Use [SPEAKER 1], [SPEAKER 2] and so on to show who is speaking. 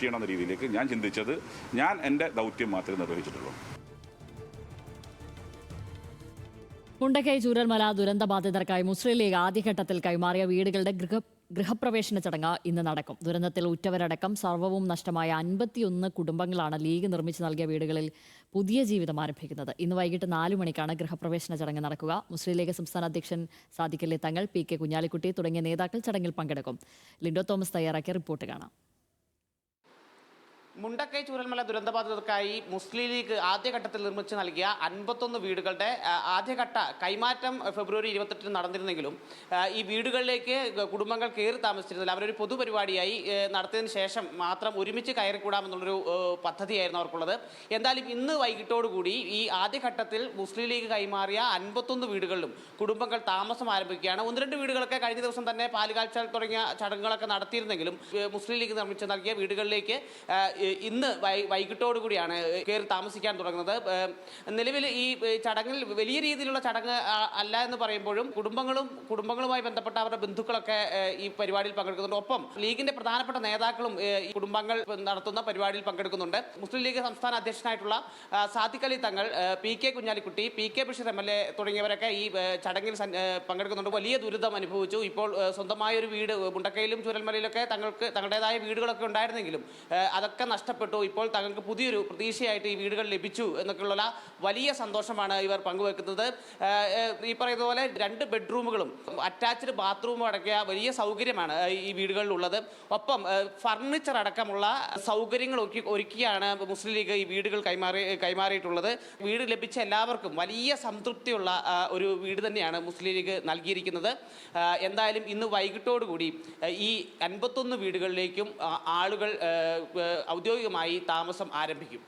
[SPEAKER 1] ചെയ്യണമെന്ന രീതിയിലേക്ക് ഞാൻ ചിന്തിച്ചത് ഞാൻ എൻ്റെ ദൗത്യം മാത്രമേ നിർവഹിച്ചിട്ടുള്ളൂ.
[SPEAKER 2] മുണ്ടക്കൈ ചൂരൽമല ദുരന്തബാധിതർക്കായി മുസ്ലിം ലീഗ് ആദ്യഘട്ടത്തിൽ കൈമാറിയ വീടുകളുടെ ഗൃഹപ്രവേശന ചടങ്ങ് ഇന്ന് നടക്കും. ദുരന്തത്തിൽ ഉറ്റവരടക്കം സർവ്വവും നഷ്ടമായ 51 കുടുംബങ്ങളാണ് ലീഗ് നിർമ്മിച്ചു നൽകിയ വീടുകളിൽ പുതിയ ജീവിതം ആരംഭിക്കുന്നത്. ഇന്ന് വൈകിട്ട് 4 മണിക്കാണ് ഗൃഹപ്രവേശന ചടങ്ങ് നടക്കുക. മുസ്ലിം ലീഗ് സംസ്ഥാന അധ്യക്ഷൻ സാദിഖലി തങ്ങൾ, പി.കെ. കുഞ്ഞാലിക്കുട്ടി തുടങ്ങിയ നേതാക്കൾ ചടങ്ങിൽ പങ്കെടുക്കും. ലിൻഡോ തോമസ് തയ്യാറാക്കിയ റിപ്പോർട്ട് കാണാം.
[SPEAKER 3] മുണ്ടക്കൈ ചൂരൽമല ദുരന്തബാധിതർക്കായി മുസ്ലിം ലീഗ് ആദ്യഘട്ടത്തിൽ നിർമ്മിച്ചു നൽകിയ 51 വീടുകളുടെ ആദ്യഘട്ട കൈമാറ്റം ഫെബ്രുവരി 28 നടന്നിരുന്നെങ്കിലും ഈ വീടുകളിലേക്ക് കുടുംബങ്ങൾ കയറി താമസിച്ചിരുന്നില്ല. അവരൊരു പൊതുപരിപാടിയായി നടത്തിയതിന് ശേഷം മാത്രം ഒരുമിച്ച് കയറിക്കൂടാമെന്നുള്ളൊരു പദ്ധതിയായിരുന്നു അവർക്കുള്ളത്. എന്തായാലും ഇന്ന് വൈകിട്ടോടുകൂടി ഈ ആദ്യഘട്ടത്തിൽ മുസ്ലിം ലീഗ് കൈമാറിയ 51 വീടുകളിലും കുടുംബങ്ങൾ താമസം ആരംഭിക്കുകയാണ്. 1-2 വീടുകളൊക്കെ കഴിഞ്ഞ ദിവസം തന്നെ പാലുകാഴ്ച തുടങ്ങിയ ചടങ്ങുകളൊക്കെ നടത്തിയിരുന്നെങ്കിലും മുസ്ലിം ലീഗ് നിർമ്മിച്ചു നൽകിയ വീടുകളിലേക്ക് ഇന്ന് വൈകിട്ടോടുകൂടിയാണ് കയറി താമസിക്കാൻ തുടങ്ങുന്നത്. നിലവിൽ ഈ ചടങ്ങിൽ വലിയ രീതിയിലുള്ള ചടങ്ങ് അല്ല എന്ന് പറയുമ്പോഴും കുടുംബങ്ങളുമായി ബന്ധപ്പെട്ട അവരുടെ ബന്ധുക്കളൊക്കെ ഈ പരിപാടിയിൽ പങ്കെടുക്കുന്നുണ്ട്. ഒപ്പം ലീഗിന്റെ പ്രധാനപ്പെട്ട നേതാക്കളും ഈ കുടുംബങ്ങൾ നടത്തുന്ന പരിപാടിയിൽ പങ്കെടുക്കുന്നുണ്ട്. മുസ്ലിം ലീഗ് സംസ്ഥാന അധ്യക്ഷനായിട്ടുള്ള Sadiqali Thangal, PK. Kunhalikutty, PK. Basheer MLA തുടങ്ങിയവരൊക്കെ ഈ ചടങ്ങിൽ പങ്കെടുക്കുന്നുണ്ട്. വലിയ ദുരിതം അനുഭവിച്ചു. ഇപ്പോൾ സ്വന്തമായ ഒരു വീട് മുണ്ടക്കയിലും ചൂരൽമലയിലൊക്കെ തങ്ങളുടേതായ വീടുകളൊക്കെ ഉണ്ടായിരുന്നെങ്കിലും അതൊക്കെ നഷ്ടപ്പെട്ടു. ഇപ്പോൾ തങ്ങൾക്ക് പുതിയൊരു പ്രതീക്ഷയായിട്ട് ഈ വീടുകൾ ലഭിച്ചു എന്നൊക്കെയുള്ള വലിയ സന്തോഷമാണ് ഇവർ പങ്കുവെക്കുന്നത്. ഈ പറയുന്ന പോലെ 2 ബെഡ്റൂമുകളും അറ്റാച്ച്ഡ് ബാത്റൂമും അടക്കിയ വലിയ സൗകര്യമാണ് ഈ വീടുകളിലുള്ളത്. ഒപ്പം ഫർണിച്ചർ അടക്കമുള്ള സൗകര്യങ്ങൾ ഒരുക്കിയാണ് മുസ്ലിം ലീഗ് ഈ വീടുകൾ കൈമാറിയിട്ടുള്ളത്. വീട് ലഭിച്ച എല്ലാവർക്കും വലിയ സംതൃപ്തിയുള്ള ഒരു വീട് തന്നെയാണ് മുസ്ലിം ലീഗ് നൽകിയിരിക്കുന്നത്. എന്തായാലും ഇന്ന് വൈകിട്ടോടുകൂടി ഈ 51 വീടുകളിലേക്കും ആളുകൾ ഔദ്യോഗികമായി താമസം ആരംഭിക്കും.